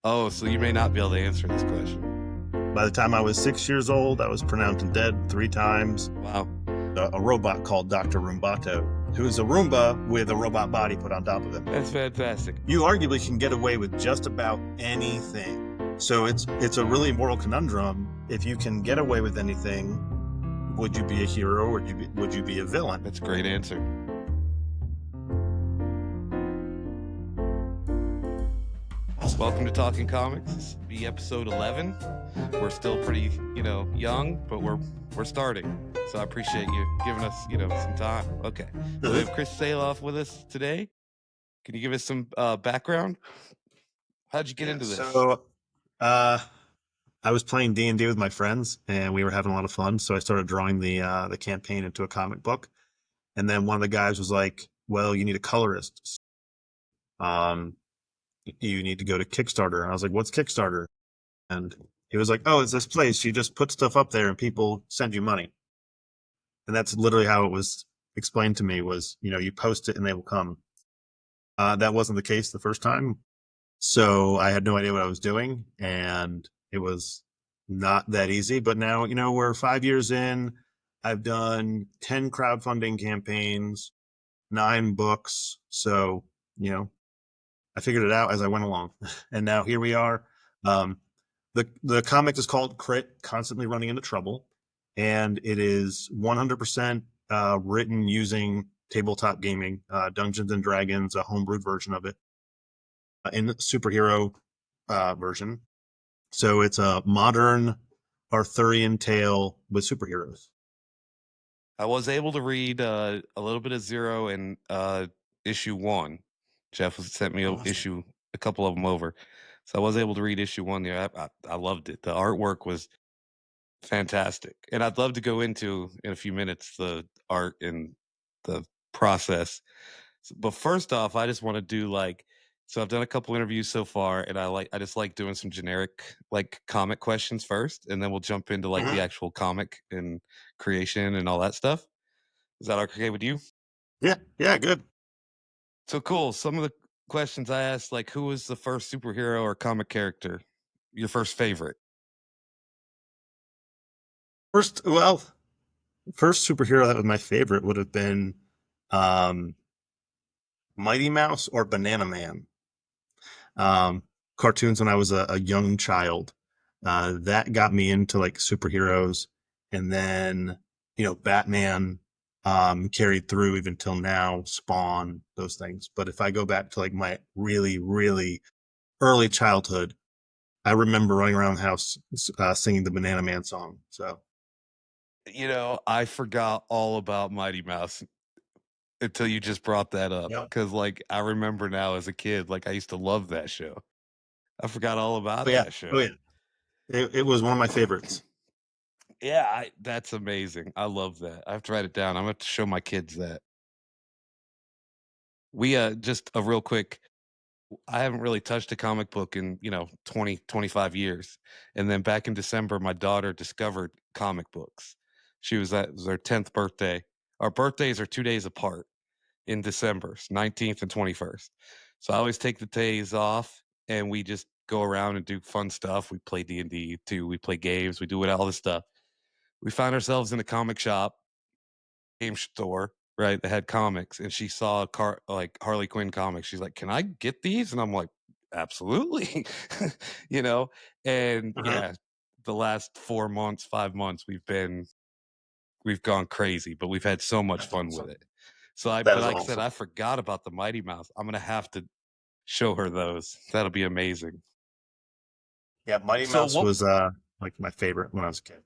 Oh, so you may not be able to answer this question. By the time I was 6 years old, I was pronounced dead 3 times. Wow. A robot called Dr. Roombato, who is a Roomba with a robot body put on top of him. That's fantastic. You arguably can get away with just about anything. So it's a really moral conundrum. If you can get away with anything, would you be a hero or would you be a villain? That's a great answer. Welcome to Talking Comics. This will be episode 11. We're still pretty, young, but we're starting. So I appreciate you giving us, some time. Okay. So we have Chris Sahloff with us today. Can you give us some background? How'd you get into this? So, I was playing D&D with my friends, and we were having a lot of fun. So I started drawing the campaign into a comic book, and then one of the guys was like, "Well, you need a colorist. You need to go to Kickstarter." And I was like, "What's Kickstarter?" And he was like, "Oh, it's this place. You just put stuff up there, and people send you money." And that's literally how it was explained to me. Was you post it and they will come. That wasn't the case the first time. So I had no idea what I was doing, and it was not that easy. But now, we're 5 years in. I've done 10 crowdfunding campaigns, 9 books. So, I figured it out as I went along. And now here we are. The comic is called Crit, Constantly Running into Trouble. And it is 100% written using tabletop gaming, Dungeons and Dragons, a homebrewed version of it. In the superhero version. So it's a modern Arthurian tale with superheroes. I was able to read a little bit of Zero and issue 1. Jeff sent me a couple of them over. So I was able to read issue 1 there. I loved it. The artwork was fantastic. And I'd love to go into, in a few minutes, the art and the process. But first off, I just want to do so I've done a couple interviews so far, and I just like doing some generic comic questions first, and then we'll jump into the actual comic and creation and all that stuff. Is that okay with you? Yeah, good. So cool. Some of the questions I asked, who was the first superhero or comic character? Your first favorite? First superhero that was my favorite would have been Mighty Mouse or Banana Man. Cartoons when I was a young child. That got me into superheroes, and then Batman carried through even till now. Spawn, those things. But if I go back to my really, really early childhood, I remember running around the house singing the Banana Man song. So, I forgot all about Mighty Mouse until you just brought that up. yep. Because I remember now as a kid, I used to love that show. I forgot all about that show. Oh yeah, it was one of my favorites. Yeah, that's amazing. I love that. I have to write it down. I'm gonna have to show my kids that. We just a real quick. I haven't really touched a comic book in 20, 25 years, and then back in December, my daughter discovered comic books. It was her 10th birthday. Our birthdays are 2 days apart in December, 19th and 21st. So I always take the days off, and we just go around and do fun stuff. We play D&D too. We play games. We do all this stuff. We found ourselves in a comic shop, game store, right? That had comics, and she saw Harley Quinn comics. She's like, "Can I get these?" And I'm like, "Absolutely," And yeah, the last 4 months, 5 months, we've gone crazy, but we've had so much fun with it. So I said, I forgot about the Mighty Mouse. I'm gonna have to show her those. That'll be amazing. Yeah, Mighty Mouse was my favorite when I was a kid.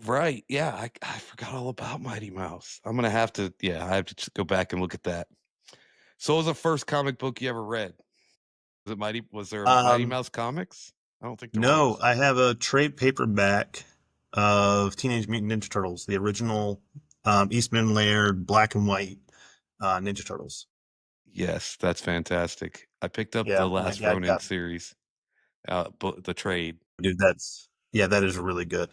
Right. Yeah, I forgot all about Mighty Mouse. I'm gonna have to. Yeah, I have to go back and look at that. So, what was the first comic book you ever read? Was there a Mighty Mouse comics? I don't think there No, was. I have a trade paperback of Teenage Mutant Ninja Turtles, the original Eastman Laird black and white Ninja Turtles. Yes, that's fantastic. I picked up the last Ronin series, the trade. Dude, that is really good.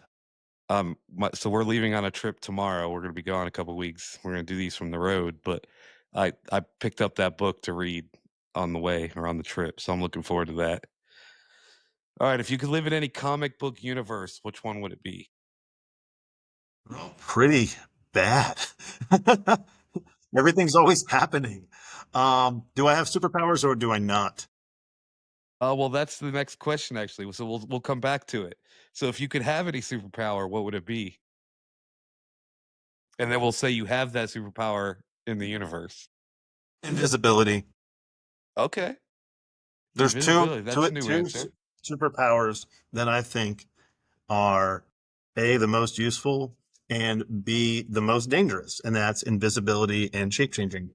So we're leaving on a trip tomorrow. We're gonna be gone a couple weeks. We're gonna do these from the road, but I picked up that book to read on the way or on the trip, so I'm looking forward to that. All right, if you could live in any comic book universe, which one would it be? Oh, pretty bad. Everything's always happening. Do I have superpowers or do I not? Well, that's the next question, actually. So we'll come back to it. So if you could have any superpower, what would it be? And then we'll say you have that superpower in the universe. Invisibility. Okay, There's invisibility. That's a new answer. superpowers that I think are A, the most useful, and B, the most dangerous, and that's invisibility and shape changing.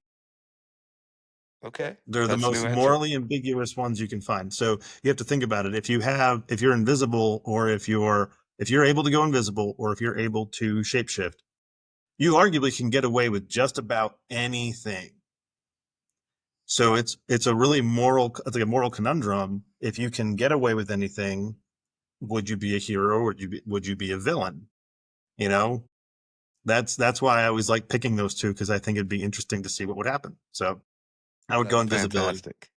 Okay, They're the that's a new most answer. morally ambiguous ones you can find. So you have to think about it. If you're invisible, or if you're able to go invisible, or if you're able to shapeshift, you arguably can get away with just about anything. So it's a really it's like a moral conundrum. If you can get away with anything, would you be a hero, or would you be a villain? You know, that's why I always like picking those two, because I think it'd be interesting to see what would happen. So I would go That's invisibility. fantastic.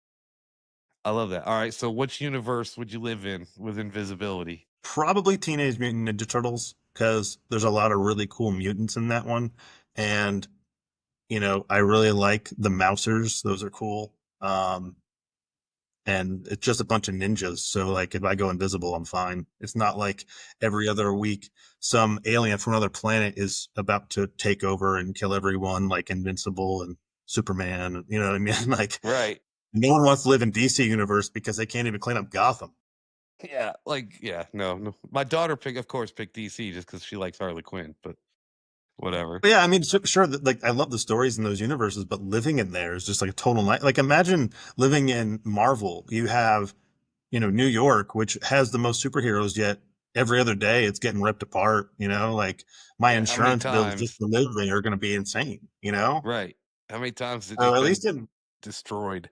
I love that. All right, so which universe would you live in with invisibility? Probably Teenage Mutant Ninja Turtles, because there's a lot of really cool mutants in that one, and I really like the Mousers. Those are cool. And it's just a bunch of ninjas. So like if I go invisible, I'm fine. It's not like every other week some alien from another planet is about to take over and kill everyone, like Invincible and Superman. You know what I mean? Like Right. no one wants to live in DC universe because they can't even clean up Gotham. Yeah, like yeah, no, no. My daughter of course, picked DC just because she likes Harley Quinn, but whatever. But yeah, I mean, sure, that, like I love the stories in those universes, but living in there is just like a total night. Like imagine living in Marvel. You have New York, which has the most superheroes, yet every other day it's getting ripped apart. Like my Yeah, how many insurance bills just times to live there are going to be insane. right. How many times has it So just at been least in destroyed?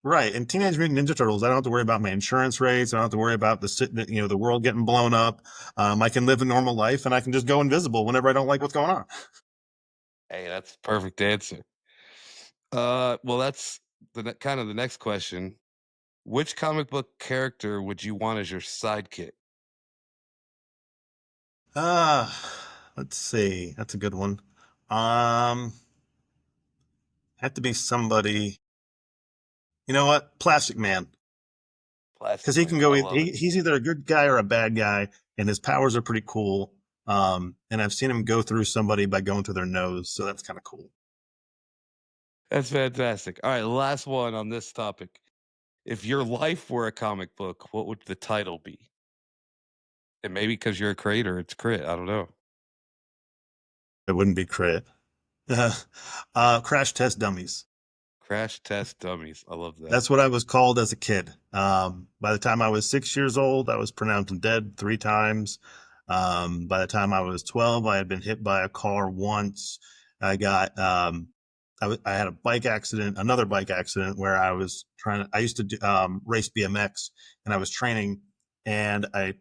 right in Teenage Mutant Ninja Turtles, I don't have to worry about my insurance rates. I don't have to worry about the world getting blown up. I can live a normal life, and I can just go invisible whenever I don't like what's going on. Hey, that's perfect answer. Well, that's kind of the next question. Which comic book character would you want as your sidekick? Let's see. That's a good one. Um, have to be somebody. You know what? Plastic Man. Because Plastic he can Man. go. I love it. He's either a good guy or a bad guy, and his powers are pretty cool. And I've seen him go through somebody by going to their nose, so that's kind of cool. That's fantastic. All right, last one on this topic. If your life were a comic book, what would the title be? And maybe because you're a creator, it's Crit. I don't know. It wouldn't be crit. Crash Test Dummies. Crash Test Dummies. I love that. That's what I was called as a kid. By the time I was 6 years old, I was pronounced dead 3 times. By the time I was 12, I had been hit by a car once. I got, I had a bike accident, another bike accident where I used to race BMX, and I was training, and I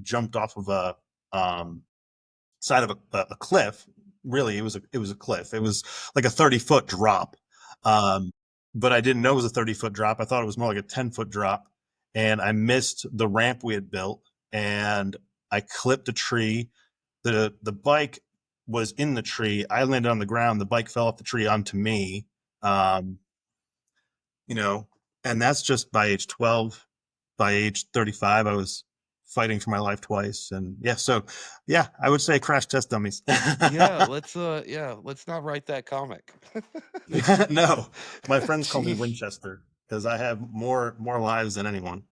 jumped off of um, side of a cliff. Really, it was a cliff. It was like a 30-foot drop. Um, but I didn't know it was a 30-foot drop. I thought it was more like a 10-foot drop. And I missed the ramp we had built, and I clipped a tree. The bike was in the tree. I landed on the ground. The bike fell off the tree onto me. Um, you know, and that's just by age 12. By age 35, I was fighting for my life twice. And yeah, so yeah, I would say Crash Test Dummies. Yeah, let's not write that comic. No, my friends call me Gee. Winchester because I have more lives than anyone.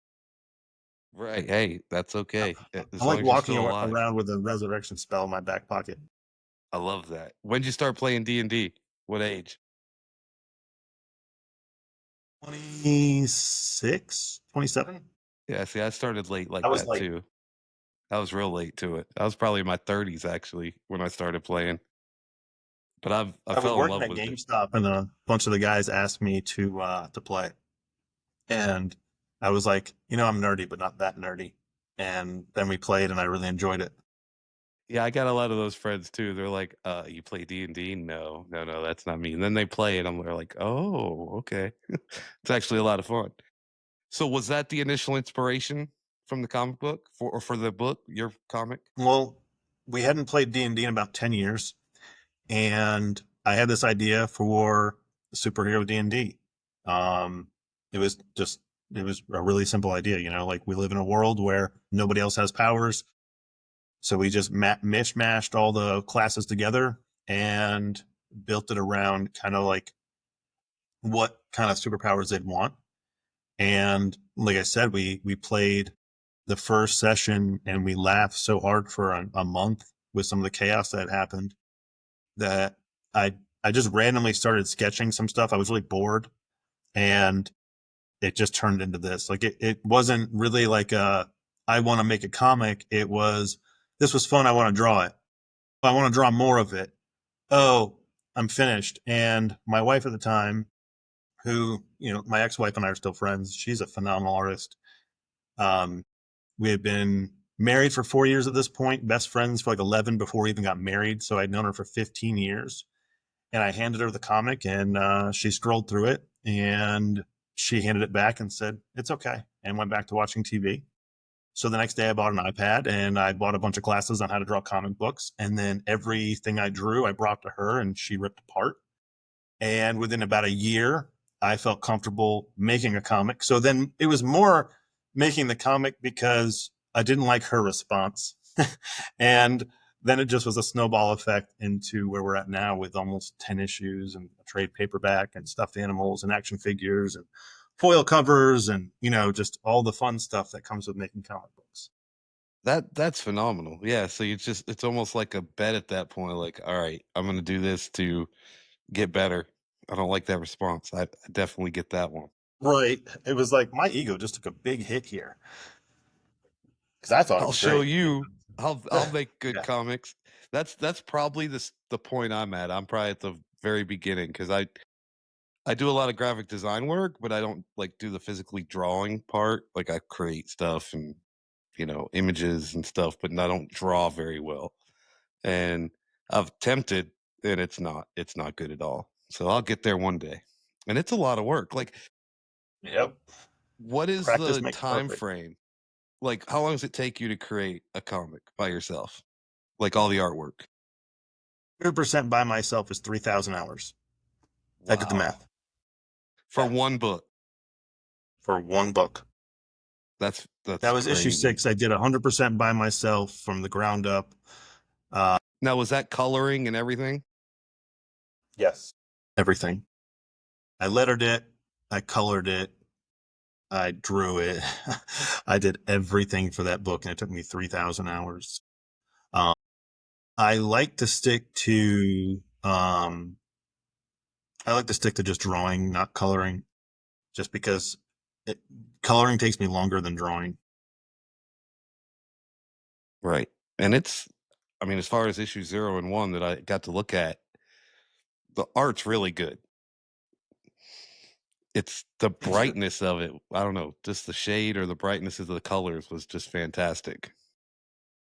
Right. Hey, that's okay. I'm As long like as you're walking still alive. around with a resurrection spell in my back pocket. I love that. When'd you start playing D&D? What age? 26, 27. Yeah, see, I started late I like was that like, too. I was real late to it. I was probably in my 30s actually when I started playing, but I I was fell in working love at with it. GameStop, and a bunch of the guys asked me to play. And I was like, I'm nerdy, but not that nerdy. And then we played, and I really enjoyed it. Yeah, I got a lot of those friends too. They're like, you play D&D? No, no, no, that's not me." And then they play it. They're like, "Oh, okay." It's actually a lot of fun. So was that the initial inspiration? from the comic book for the book, your comic? Well, we hadn't played D&D in about 10 years, and I had this idea for superhero D&D. Um, it was just it was a really simple idea, like we live in a world where nobody else has powers, so we just mishmashed all the classes together and built it around kind of like what kind of superpowers they'd want. And like I said, we played the first session and we laughed so hard for a month with some of the chaos that happened that I I just randomly started sketching some stuff. I was really bored, and it just turned into this. Like it wasn't really like I want to make a comic. It was, this was fun. I want to draw it. I want to draw more of it. Oh, I'm finished. And my wife at the time, who, my ex-wife and I are still friends. She's a phenomenal artist. Um, we had been married for 4 years at this point, best friends for like 11 before we even got married. So I'd known her for 15 years. And I handed her the comic, and she scrolled through it, and she handed it back and said, "It's okay," and went back to watching TV. So the next day I bought an iPad and I bought a bunch of classes on how to draw comic books. And then everything I drew, I brought to her and she ripped apart. And within about a year, I felt comfortable making a comic. So then it was more making the comic because I didn't like her response. And then it just was a snowball effect into where we're at now with almost 10 issues and a trade paperback and stuffed animals and action figures and foil covers and, just all the fun stuff that comes with making comic books. That's phenomenal. Yeah, so it's almost like a bet at that point, like, "All right, I'm gonna do this to get better." I don't like that response. I definitely get that one. Right. It was like my ego just took a big hit here because I thought it I'll was show great. you. I'll make good Yeah. comics. That's probably the point I'm at. I'm probably at the very beginning because I do a lot of graphic design work, but I don't, like, do the physically drawing part. Like, I create stuff and, images and stuff, but I don't draw very well. And I've attempted, and it's not good at all. So I'll get there one day. And it's a lot of work. Like, Yep. what is Practice the makes time perfect. frame? Like, how long does it take you to create a comic by yourself? Like, all the artwork? 100% by myself is 3,000 hours. I did the Wow. math. For Yeah. one book. For one book. That's That was issue crazy. 6. I did 100% by myself from the ground up. Now, was that coloring and everything? Yes. Everything. I lettered it. I colored it. I drew it. I did everything for that book, and it took me 3,000 hours. Um, I like to stick to just drawing, not coloring, just because it, coloring takes me longer than drawing. Right. And I mean, as far as issue 0 and 1 that I got to look at, the art's really good. It's the brightness of it. I don't know, just the shade or the brightness of the colors was just fantastic.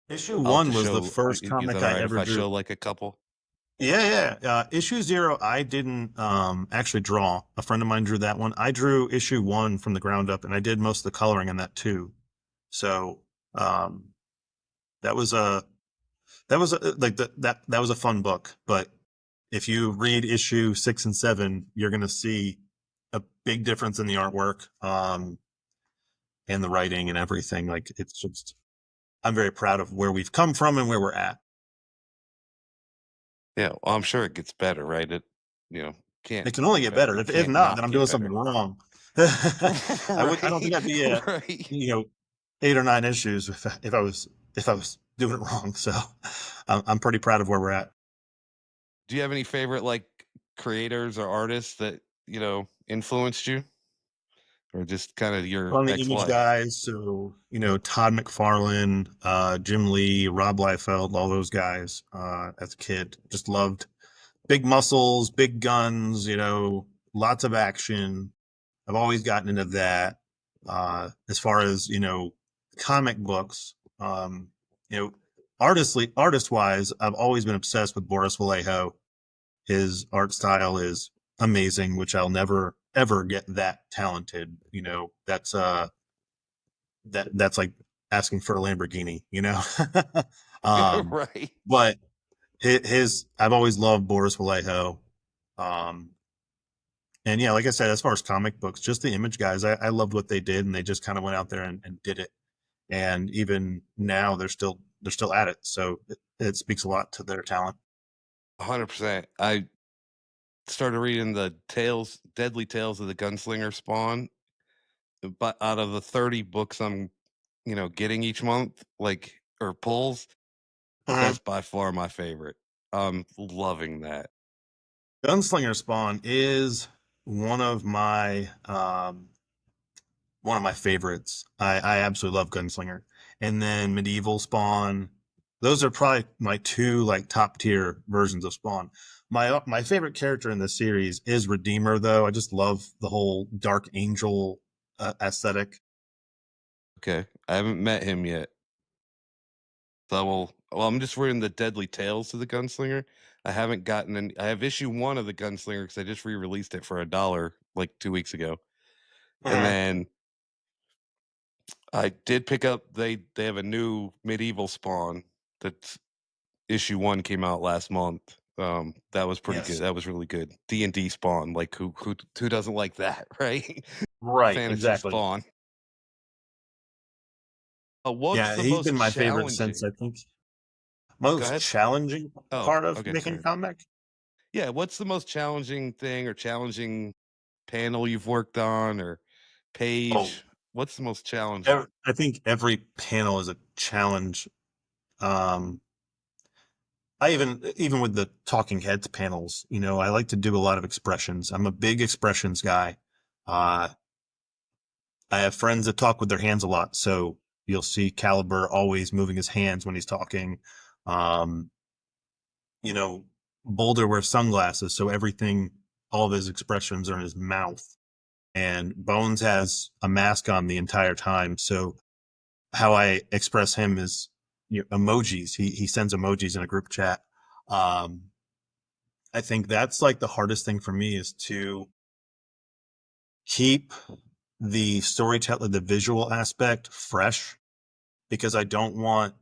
Issue I'll have to one was the show I first is comic that I alright if ever I drew. show, like, a couple? Yeah, yeah. Issue 0, I didn't actually draw. A friend of mine drew that one. I drew issue 1 from the ground up, and I did most of the coloring in that too. So um, that was a like that was a fun book. But if you read issue 6 and 7, you're gonna see a big difference in the artwork, and the writing and everything. Like it's just, I'm very proud of where we've come from and where we're at. Yeah, well, I'm sure it gets better, right? You know, can't It can only get better. If can't not, then not I'm get doing something better. wrong. I don't Right, think I'd be at, right. you know 8 or 9 issues if I was doing it wrong. So I'm pretty proud of where we're at. Do you have any favorite, like, creators or artists that, influenced you? Or just kinda your On the image ex-wife? guys, so Todd McFarlane, Jim Lee, Rob Liefeld, all those guys. As a kid, just loved big muscles, big guns. Lots of action. I've always gotten into that. As far as comic books, you know, artist wise, I've always been obsessed with Boris Vallejo. His art style is amazing, which I'll never ever get that talented. That's like asking for a Lamborghini, you know. um, Right. but his I've always loved Boris Vallejo. Um, and yeah, like I said, as far as comic books, just the Image guys, I loved what they did, and they just kind of went out there and did it. And even now, they're still at it. So it speaks a lot to their talent. 100%. I started reading the Tales Deadly Tales of the Gunslinger Spawn, but out of the 30 books I'm, getting each month, like, or pulls, Mhm. that's by far my favorite. I'm loving that. Gunslinger Spawn is one of my favorites. I absolutely love Gunslinger. And then Medieval Spawn. Those are probably my two like top tier versions of Spawn. My favorite character in the series is Redeemer, though. I just love the whole Dark Angel aesthetic. Okay. I haven't met him yet. So I'm just reading the Deadly Tales of the Gunslinger. I haven't gotten any. I have issue 1 of the Gunslinger because I just re-released it for $1 like 2 weeks ago. And Mhm. then I did pick up they have a new Medieval Spawn that's issue 1 came out last month. That was pretty good. Yes. That was really good. D&D Spawn, like who doesn't like that, right? Right. Fantasy Exactly. Spawn. What's Yeah, the he's most been my favorite since challenging? I think Go most ahead. challenging Oh, part of okay, making a sorry. comic. Yeah, what's the most challenging thing or challenging panel you've worked on or Oh, page? What's the most challenging? I think every panel is a challenge. Um, I even with the talking heads panels, I like to do a lot of expressions. I'm a big expressions guy. Uh, I have friends that talk with their hands a lot, so you'll see Caliber always moving his hands when he's talking. Um, you know, Boulder wears sunglasses, so everything, all of his expressions are in his mouth. And Bones has a mask on the entire time, so how I express him is emojis. He sends emojis in a group chat. Um, I think that's like the hardest thing for me is to keep the storytelling, the visual aspect fresh because I don't want,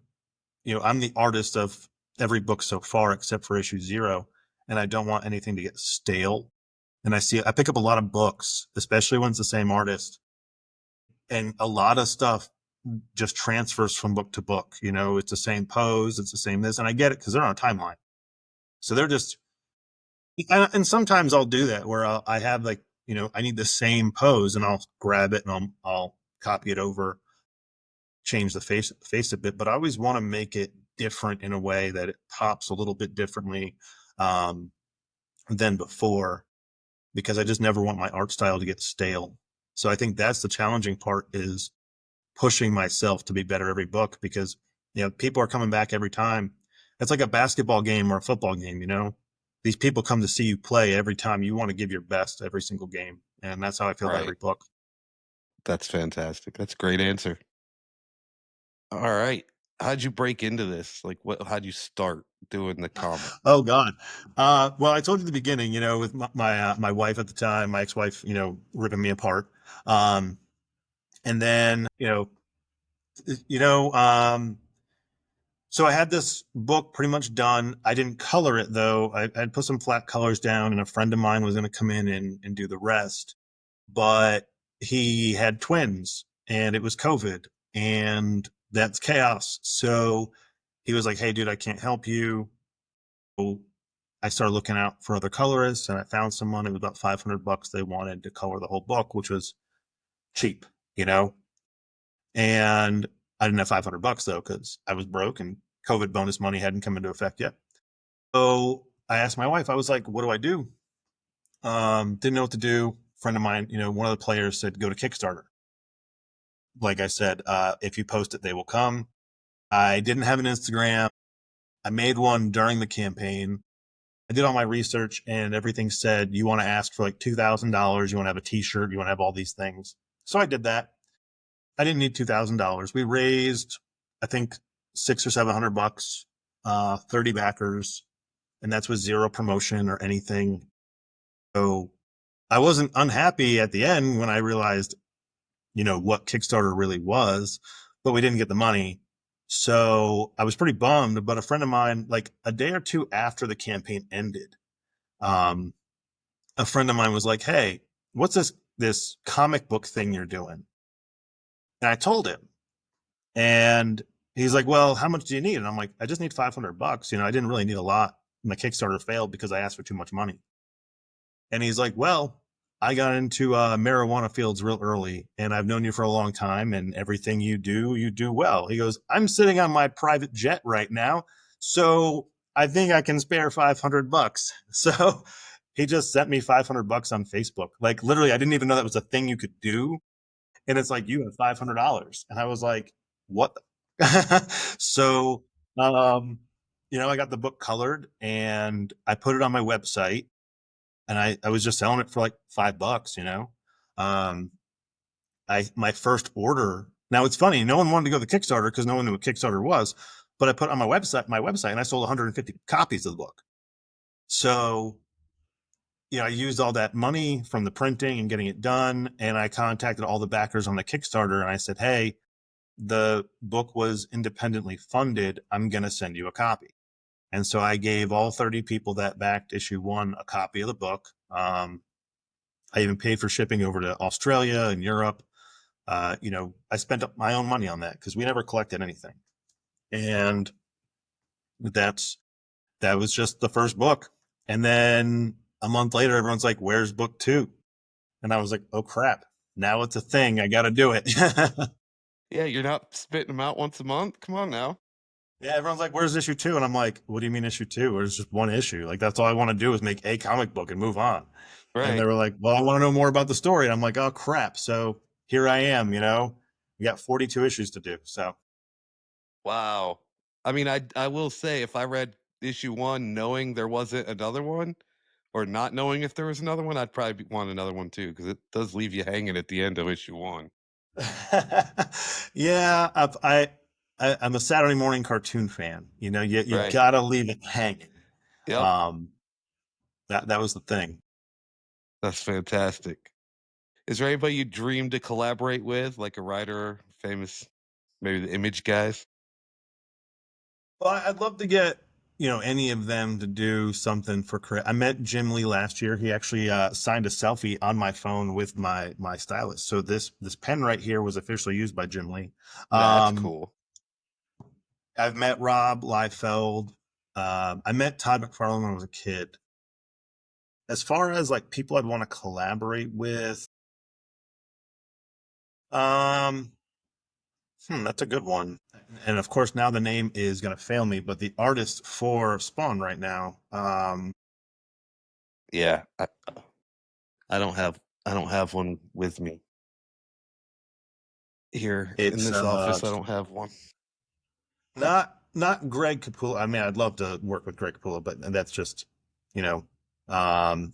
I'm the artist of every book so far except for issue 0, and I don't want anything to get stale. And I pick up a lot of books, especially when it's the same artist, and a lot of stuff just transfers from book to book. It's the same pose, it's the same this, and I get it because they're on a timeline. So they're just, and sometimes I'll do that where I have like, I need the same pose and I'll grab it and I'll copy it over, change the face a bit, but I always want to make it different in a way that it pops a little bit differently um, than before because I just never want my art style to get stale. So I think that's the challenging part is pushing myself to be better every book because people are coming back every time. It's like a basketball game or a football game. These people come to see you play every time. You want to give your best every single game, and that's how I feel about Right. every book. That's fantastic. That's a great answer. All right. How'd you break into this? Like how'd you start doing the comic? Oh God. Well, I told you at the beginning, with my wife at the time, my ex-wife, ripping me apart. Um, and then, you know, um, so I had this book pretty much done. I didn't color it though. I'd put some flat colors down, and a friend of mine was going to come in and do the rest. But he had twins, and it was COVID, and that's chaos. So he was like, "Hey, dude, I can't help you." So I started looking out for other colorists, and I found someone. It was about $500 they wanted to color the whole book, which was cheap, you know. And I didn't have $500 though because I was broke and COVID bonus money hadn't come into effect yet. So I asked my wife. I was like, "What do I do?" Didn't know what to do. Friend of mine, one of the players said, "Go to Kickstarter." Like I said, if you post it, they will come. I didn't have an Instagram. I made one during the campaign. I did all my research and everything said you want to ask for like $2,000. You want to have a T-shirt. You want to have all these things. So I did that. I didn't need $2,000. We raised, I think, 600 or 700 bucks, 30 backers, and that's with zero promotion or anything. So I wasn't unhappy at the end when I realized, what Kickstarter really was. but we didn't get the money. So I was pretty bummed. But a friend of mine, like a day or two after the campaign ended, um, a friend of mine was like, "Hey, what's this comic book thing you're doing?" And I told him, and he's like, "Well, how much do you need?" And I'm like, "I just need $500. You know, I didn't really need a lot. My Kickstarter failed because I asked for too much money." And he's like, "Well, I got into marijuana fields real early, and I've known you for a long time, and everything you do well." He goes, "I'm sitting on my private jet right now, so I think I can spare $500." So he just sent me $500 on Facebook. Like literally, I didn't even know that was a thing you could do. And it's like, you have $500. And I was like, what? So, um, I got the book colored and I put it on my website, and I was just selling it for like $5, you know. Um, my first order. Now it's funny, no one wanted to go to the Kickstarter because no one knew what Kickstarter was, but I put it on my website, and I sold 150 copies of the book. So, I used all that money from the printing and getting it done, and I contacted all the backers on the Kickstarter, and I said, "Hey, the book was independently funded. I'm going to send you a copy." And so I gave all 30 people that backed issue one a copy of the book. I even paid for shipping over to Australia and Europe. I spent up my own money on that because we never collected anything. And that's that was just the first book. And then a month later, everyone's like, "Where's book two?" And I was like, "Oh crap. Now it's a thing. I got to do it." Yeah, you're not spitting them out once a month? Come on now. Yeah, everyone's like, "Where's issue two?" And I'm like, "What do you mean issue two? There's just one issue. Like, that's all I want to do is make a comic book and move on." And they Right. were like, "Well, I want to know more about the story." And I'm like, "Oh, crap." So here I am, we got 42 issues to do. So, Wow. I mean, I will say if I read issue 1 knowing there wasn't another one, or not knowing if there was another one, I'd probably want another one too, because it does leave you hanging at the end of issue 1. yeah, I'm a Saturday morning cartoon fan. You Right. got to leave it hanging. Yep. Um, that was the thing. That's fantastic. Is there anybody you dream to collaborate with, like a writer, famous, maybe the Image guys? Well, I'd love to get any of them to do something for Chris. I met Jim Lee last year. He actually signed a selfie on my phone with my stylus. So this pen right here was officially used by Jim Lee. That's Um, cool. I've met Rob Liefeld. I met Todd McFarlane when I was a kid. As far as like people I'd want to collaborate with, um, that's a good one. And of course, now the name is going to fail me, but the artist for Spawn right now, Yeah. I don't have one with me here in it's this office. I don't have one. not Greg Capullo. I mean, I'd love to work with Greg Capullo, but that's just, you know, um,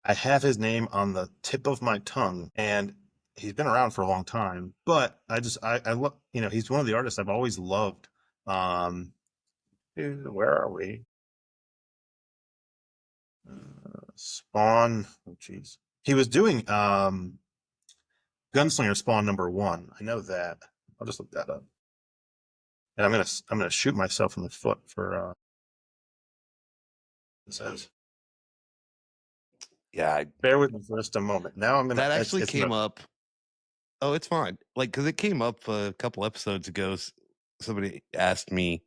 I have his name on the tip of my tongue, and he's been around for a long time. But I love, he's one of the artists I've always loved. Um, where are we? Spawn. Oh, jeez. He was doing Gunslinger Spawn #1. I know that. I'll just look that up. And I'm gonna shoot myself in the foot for it says. Yeah, Bear with me for just a moment. Now I'm gonna. that It's actually it's no. came up. Oh, it's fine. Like, cause it came up a couple episodes ago. Somebody asked me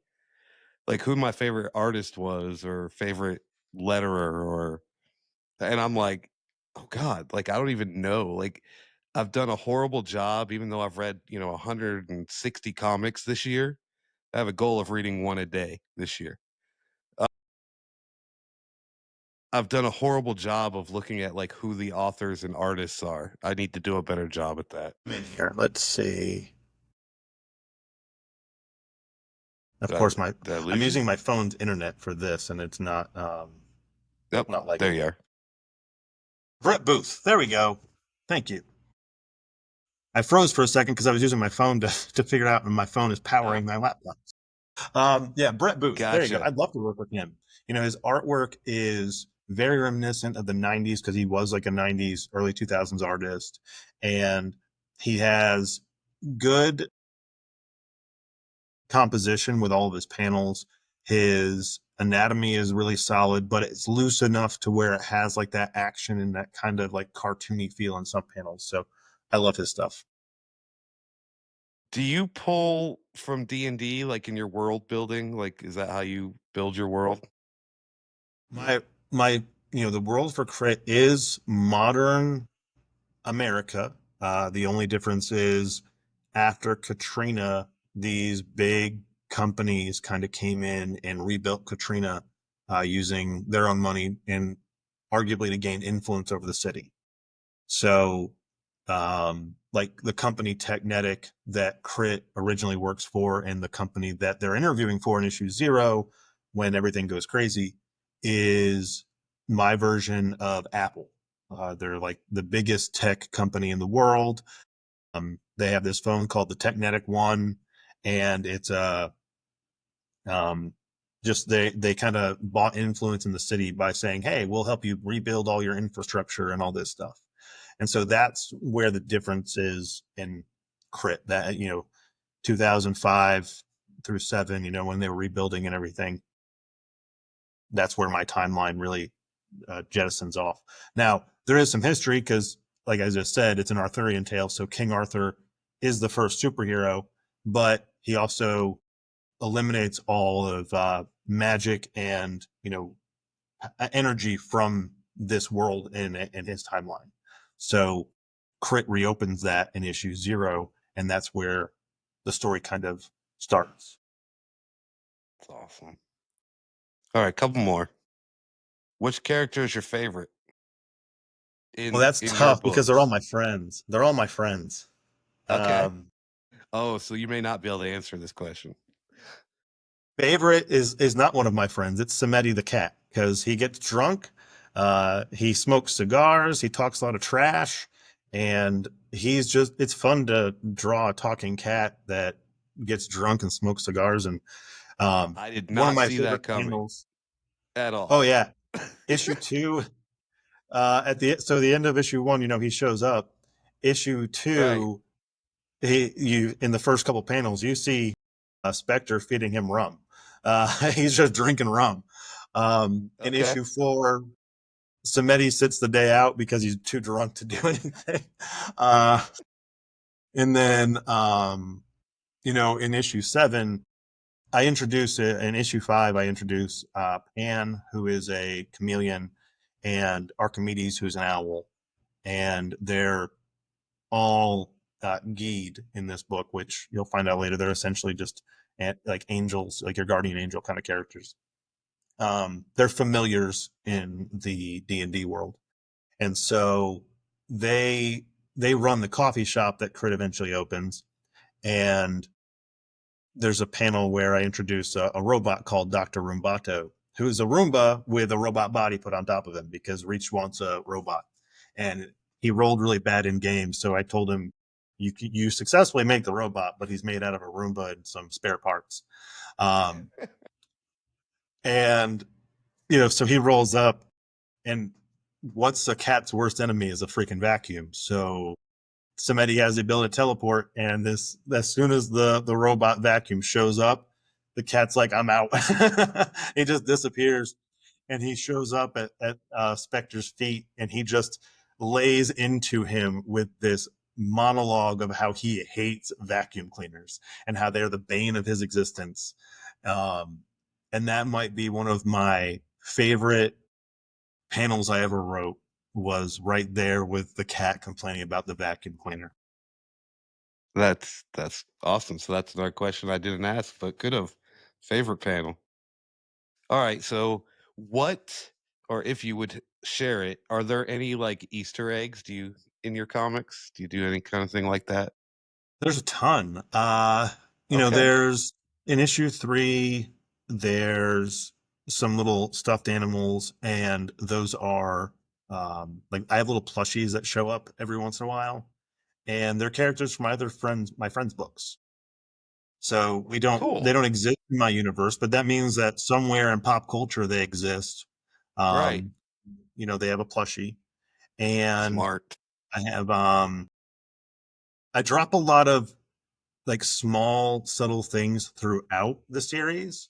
like who my favorite artist was or favorite letterer, and I'm like, oh God, like I don't even know. Like, I've done a horrible job, even though I've read 160 comics this year. I have a goal of reading one a day this year. I've done a horrible job of looking at like who the authors and artists are. I need to do a better job at that. I'm in here. Let's see. Of Did I course, did I I'm lose you? using my phone's internet for this, and it's not Yep, not there liking you it. are. Brett Booth. There we go. Thank you. I froze for a second because I was using my phone to to figure out, and my phone is Ah, powering my laptop. Yeah, Brett Booth. There you go. gotcha. I'd love to work with him. His artwork is very reminiscent of the '90s because he was like a '90s, early 2000s artist, and He has good composition with all of his panels. His anatomy is really solid, but it's loose enough to where it has like that action and that kind of like cartoony feel in some panels. So I love his stuff. Do you pull from D&D, like, in your world building? Like, is that how you build your world? My the world for Crit is modern America. The only difference is after Katrina, these big companies kind of came in and rebuilt Katrina using their own money and arguably to gain influence over the city. So, like the company Technetic that Crit originally works for, and the company that they're interviewing for in issue 0, when everything goes crazy, is my version of Apple. They're like the biggest tech company in the world. They have this phone called the Technetic One, and it's um, just they kind of bought influence in the city by saying, "Hey, we'll help you rebuild all your infrastructure and all this stuff." And so that's where the difference is in Crit. That 2005 through 7, when they were rebuilding and everything. That's where my timeline really jettisons off. Now there is some history because, like I just said, it's an Arthurian tale. So King Arthur is the first superhero, but he also eliminates all of magic and energy from this world in his timeline. So Crit reopens that in issue 0, and that's where the story kind of starts. That's awesome. Alright, couple more. Which character is your favorite Well, in that's your tough because they're all books? my friends. They're all my friends. Okay. Um, Oh, so you may not be able to answer this question. Favorite is not one of my friends. It's Samedi the cat because he gets drunk, he smokes cigars, he talks a lot of trash, and it's fun to draw a talking cat that gets drunk and smokes cigars. And I did one of not my see favorite that coming panels. at Oh all. yeah, issue 2. The end of issue 1, he shows up. Issue Right. 2, you in the first couple panels, you see Spectre feeding him rum. He's just drinking rum. In Okay. issue 4, Samedi sits the day out because he's too drunk to do anything. Uh, and then, in issue 7, I introduce it. In issue 5, I introduce Pan, who is a chameleon, and Archimedes, who's an owl. And they're all Geed in this book, which you'll find out later. They're essentially just like angels, like your guardian angel kind of characters. They're familiars in the D&D world, and so they they run the coffee shop that Crit eventually opens. And there's a panel where I introduce a robot called Dr. Roombato, who is a Roomba with a robot body put on top of him because Reach wants a robot. And he rolled really bad in games. So I told him, you successfully make the robot, but he's made out of a Roomba and some spare parts. Um, and, so he rolls up, and what's a cat's worst enemy is a freaking vacuum. So somebody has the ability to teleport, and this as soon as the robot vacuum shows up, the cat's like, I'm out. He just disappears, and he shows up at Spectre's feet, and he just lays into him with this monologue of how he hates vacuum cleaners and how they're the bane of his existence. um, and that might be one of my favorite panels I ever wrote, was right there with the cat complaining about the vacuum cleaner. That's awesome. So that's another question I didn't ask, but could have. Favorite panel. Alright, so what, or if you would share it, are there any, like, Easter eggs in your comics? Do you do any kind of thing like that? There's a ton. Okay, There's in issue 3, there's some little stuffed animals, and those are like I have little plushies that show up every once in a while, and they're characters from my friends' books. So they cool. don't exist in my universe, but that means that somewhere in pop culture they exist. Right. Um, they have a plushie, and Smart. I have I drop a lot of like small, subtle things throughout the series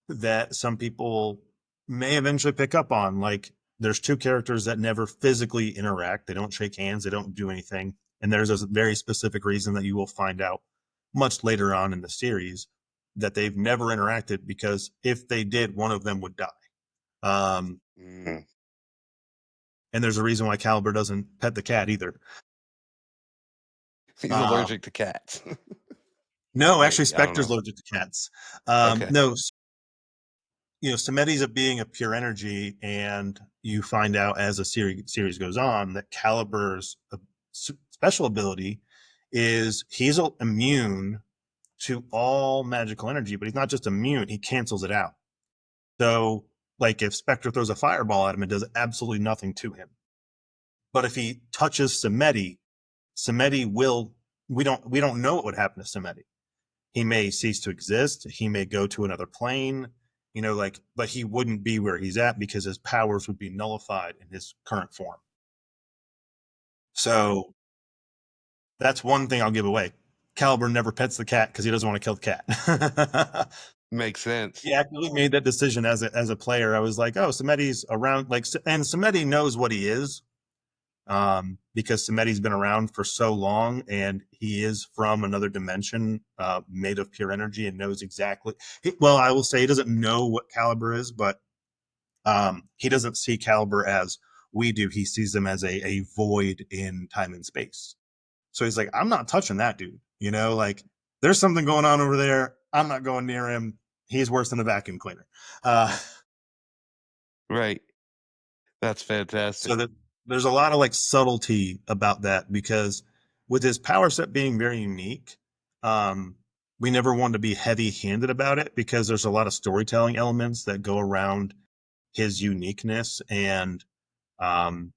that some people may eventually pick up on. Like there's two characters that never physically interact. They don't shake hands. They don't do anything. And there's a very specific reason that you will find out much later on in the series that they've never interacted, because if they did, one of them would die. Um, Mm. and there's a reason why Caliber doesn't pet the cat either. He's Um, allergic to cats. no, actually, Maybe, I don't Spectre's know. allergic to cats. Okay. No, Samedi's a being of pure energy, and you find out as the series goes on that Caliber's special ability is he's immune to all magical energy, but he's not just immune; he cancels it out. So, like if Spectre throws a fireball at him, it does absolutely nothing to him. But if he touches Samedi, Samedi will. We don't know what would happen to Samedi. He may cease to exist. He may go to another plane, but he wouldn't be where he's at because his powers would be nullified in his current form. So that's one thing I'll give away. Caliber never pets the cat because he doesn't want to kill the cat. Makes sense. He actually made that decision as a player. I was like, oh, Samedi's around, and Samedi knows what he is, because Samedi's been around for so long, and he is from another dimension, made of pure energy, and knows exactly. Well, I will say he doesn't know what Caliber is, but he doesn't see Caliber as we do. He sees them as a void in time and space. So he's like, I'm not touching that dude. Like there's something going on over there. I'm not going near him. He's worse than a vacuum cleaner. Uh, Right. That's so fantastic. that there's a lot of like subtlety about that, because with his power set being very unique, um, we never wanted to be heavy handed about it, because there's a lot of storytelling elements that go around his uniqueness, and um,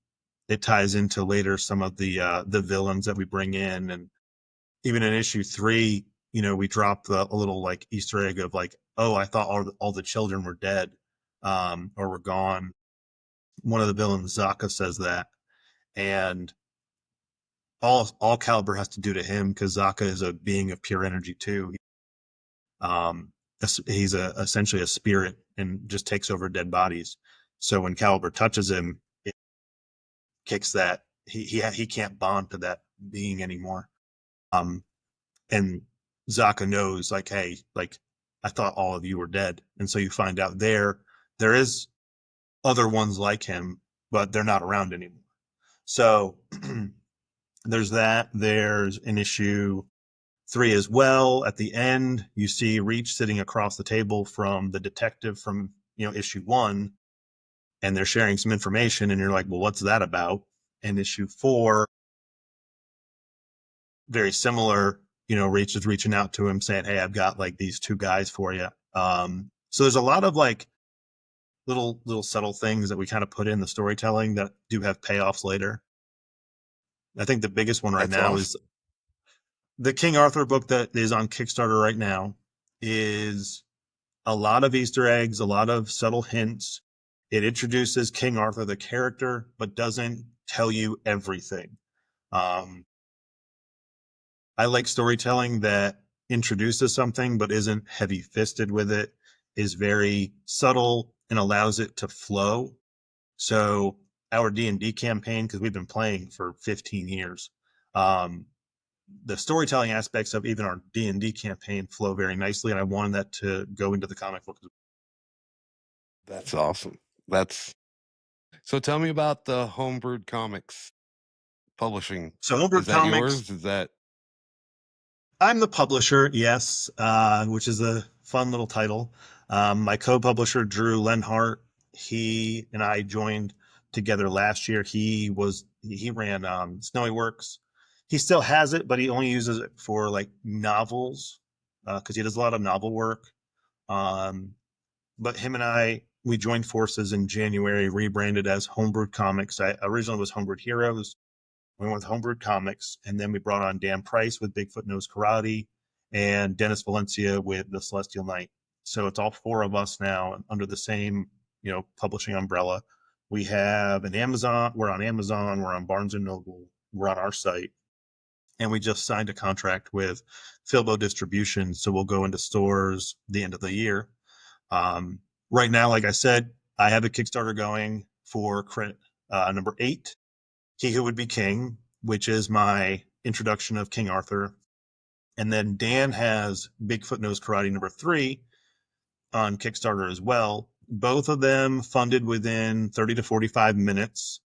it ties into later some of the villains that we bring in. And even in issue 3, we dropped a little like Easter egg of like, oh, I thought all the children were dead, or were gone. One of the villains, Zaka, says that, and all Caliber has to do to him, because Zaka is a being of pure energy too. Um, he's essentially a spirit and just takes over dead bodies. So when Caliber touches him, it kicks that he can't bond to that being anymore. Um, and Zaka knows, like, hey, like I thought all of you were dead, and so you find out there is other ones like him, but they're not around anymore. So there's that. There's an issue 3 as well. At the end, you see Reach sitting across the table from the detective from issue 1, and they're sharing some information, and you're like, well, what's that about? And issue 4, very similar. Reach is reaching out to him saying, hey, I've got like these two guys for you. So there's a lot of like little subtle things that we kind of put in the storytelling that do have payoffs later. I think the biggest one right That's now awesome. is the King Arthur book that is on Kickstarter right now. Is a lot of Easter eggs, a lot of subtle hints. It introduces King Arthur, the character, but doesn't tell you everything. Um, I like storytelling that introduces something but isn't heavy fisted with it, is very subtle, and allows it to flow. So our D&D campaign, because we've been playing for 15 years, um, the storytelling aspects of even our D&D campaign flow very nicely, and I wanted that to go into the comic book. That's awesome. That's so tell me about the Homebrewed Comics publishing. So Is Homebrewed that Comics, yours? Is that I'm the publisher, yes, which is a fun little title. My co-publisher, Drew Lenhart, he and I joined together last year. He ran Snowy Works. He still has it, but he only uses it for like novels, because he does a lot of novel work. Um, but him and we joined forces in January, rebranded as Homebrewed Comics. I originally was Homebrewed Heroes. We went with Homebrewed Comics, and then we brought on Dan Price with Bigfoot Knows Karate, and Dennis Valencia with The Celestial Knight. So it's all four of us now under the same, publishing umbrella. We have an Amazon. We're on Amazon. We're on Barnes and Noble. We're on our site. and we just signed a contract with Filbo Distribution, so we'll go into stores the end of the year. Right now, like I said, I have a Kickstarter going for Crit number 8, He Who Would Be King, which is my introduction of King Arthur. And then Dan has Bigfoot Knows Karate number 3 on Kickstarter as well. Both of them funded within 30 to 45 minutes.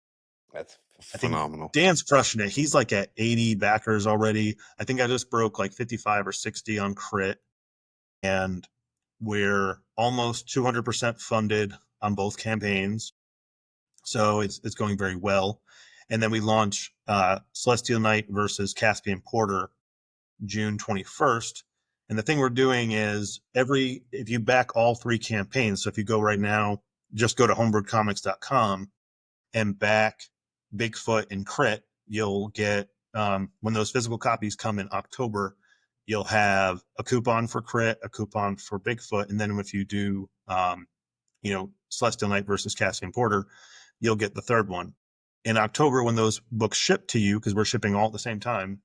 That's I think phenomenal. Dan's crushing it. He's like at 80 backers already. I think I just broke like 55 or 60 on Crit, and we're almost 200% funded on both campaigns. So it's going very well. And then we launch Celestial Knight versus Caspian Porter June 21st. And the thing we're doing is if you back all 3 campaigns, so if you go right now, just go to homebrewedcomics.com and back Bigfoot and Crit, you'll get, when those physical copies come in October, you'll have a coupon for Crit, a coupon for Bigfoot. And then if you do, Celestial Knight versus Cassian Porter, you'll get the third one. In October, when those books ship to you, because we're shipping all at the same time,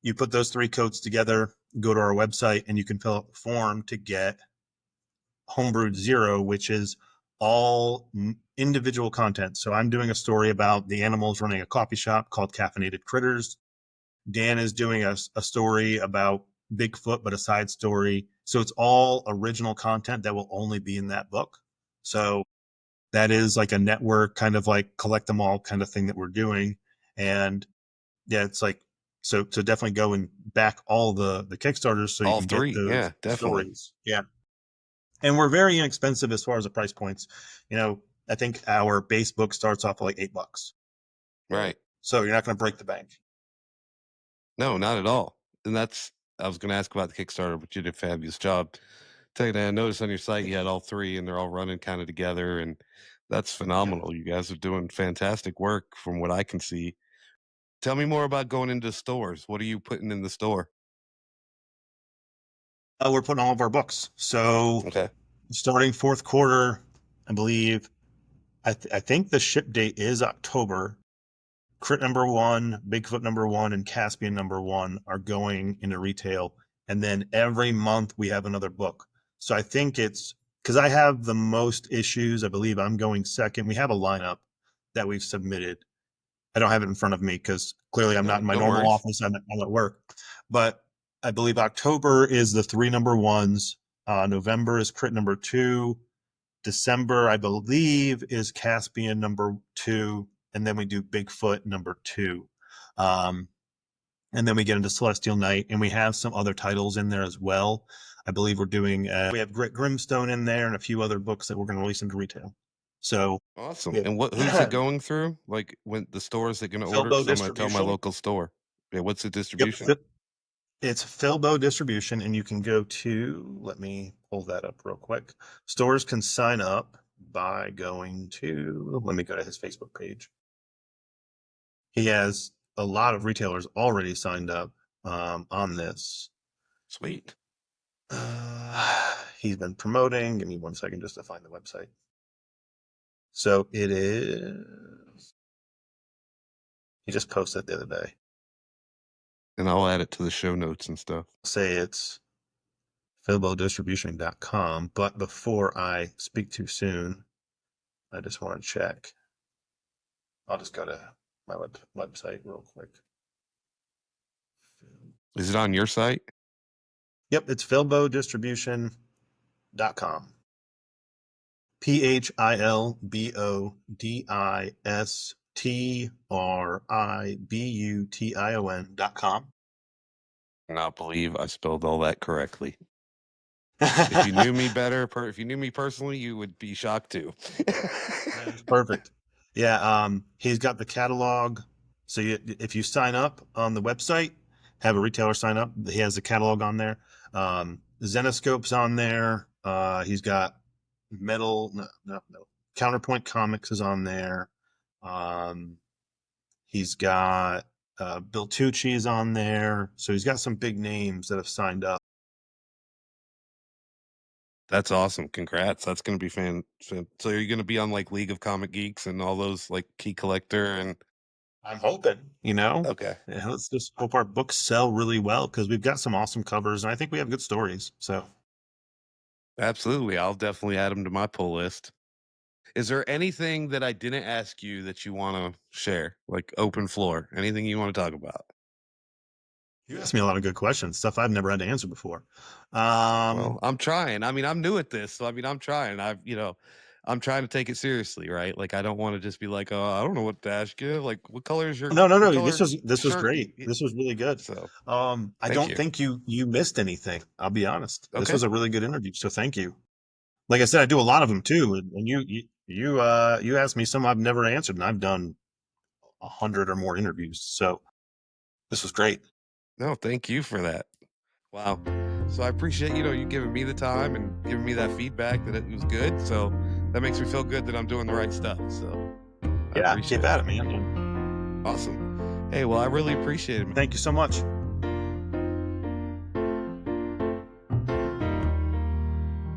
you put those 3 codes together, go to our website, and you can fill out the form to get Homebrewed Zero, which is all individual content. So I'm doing a story about the animals running a coffee shop called Caffeinated Critters. Dan is doing a story about Bigfoot, but a side story. So it's all original content that will only be in that book. So that is like a network kind of like collect them all kind of thing that we're doing. And yeah, it's like, so definitely go and back all the Kickstarters so you All can get 3, those yeah, definitely. stories. Yeah. And we're very inexpensive as far as the price points. I think our base book starts off at like $8. Right. So you're not going to break the bank. No, not at all. And that's I was gonna ask about the Kickstarter, but you did a fabulous job. Taking I noticed on your site you had all 3 and they're all running kinda together, and that's Yep. phenomenal. You guys are doing fantastic work from what I can see. Tell me more about going into stores. What are you putting in the store? We're putting all of our books. So Okay. starting fourth quarter, I believe, I think the ship date is October. Crit number 1, Bigfoot number 1, and Caspian number 1 are going into retail. And then every month we have another book. So I think it's because I have the most issues. I believe I'm going second. We have a lineup that we've submitted. I don't have it in front of me because clearly I'm not in my No normal worries. office. I'm at work. But I believe October is the 3 number 1s. November is Crit number 2. December, I believe, is Caspian number 2, and then we do Bigfoot number 2. Um, and then we get into Celestial Knight, and we have some other titles in there as well. I believe we have Grit Grimstone in there and a few other books that we're going to release into retail. So Awesome. we And who's it have going through? Like when the stores are gonna order? Philbo Because I'm gonna tell my Distribution. local store. Yeah, what's the Yep, distribution? it's Philbo Distribution, and you can go to, let me pull that up real quick. Stores can sign up by going to, let me go to his Facebook page. He has a lot of retailers already signed up on this. Sweet. He's been promoting. Give me 1 second just to find the website. So it is, he just posted the other day. And I'll add it to the show notes and stuff. Say it's philbodistribution.com. But before I speak too soon, I just want to check. I'll just go to my website real quick. Is it on your site? Yep, it's philbodistribution.com. PHILBODISTRIBUTION.com. Not believe I spelled all that correctly. If you knew me better, if you knew me personally, you would be shocked too. That's perfect. Yeah, he's got the catalog. So if you sign up on the website, have a retailer sign up, he has the catalog on there. Zenoscope's on there. He's got no. Counterpoint Comics is on there. Um, he's got Bill Tucci is on there. So he's got some big names that have signed up. That's awesome. Congrats. That's going to be so you're going to be on like League of Comic Geeks and all those like Key Collector and I'm hoping, Okay. yeah, let's just hope our books sell really well because we've got some awesome covers and I think we have good stories. So, Absolutely. I'll definitely add them to my pull list. Is there anything that I didn't ask you that you wanna share? Like, open floor, anything you wanna talk about? you asked me a lot of good questions, stuff I've never had to answer before. Well, Um, I'm trying. I mean, I'm new at this, so, I mean, I'm trying. I'm trying to take it seriously, right? Like, I don't wanna just be like, "Oh, I don't know what to ask you." Like, no, no, what no, color this was shirt?" great. This was really good. So, I thank don't you. think you missed anything. I'll be honest. This Okay. was a really good interview, so thank you. Like I said, I do a lot of them too, and you asked me some I've never answered, and I've done 100 or more interviews, so this was great. No, thank you for that. Wow. So I appreciate, you giving me the time and giving me that feedback that it was good. So that makes me feel good that I'm doing the right stuff. So I Yeah, keep appreciate it. at it, man, and Awesome. Hey, well, I really appreciate it. thank you so much.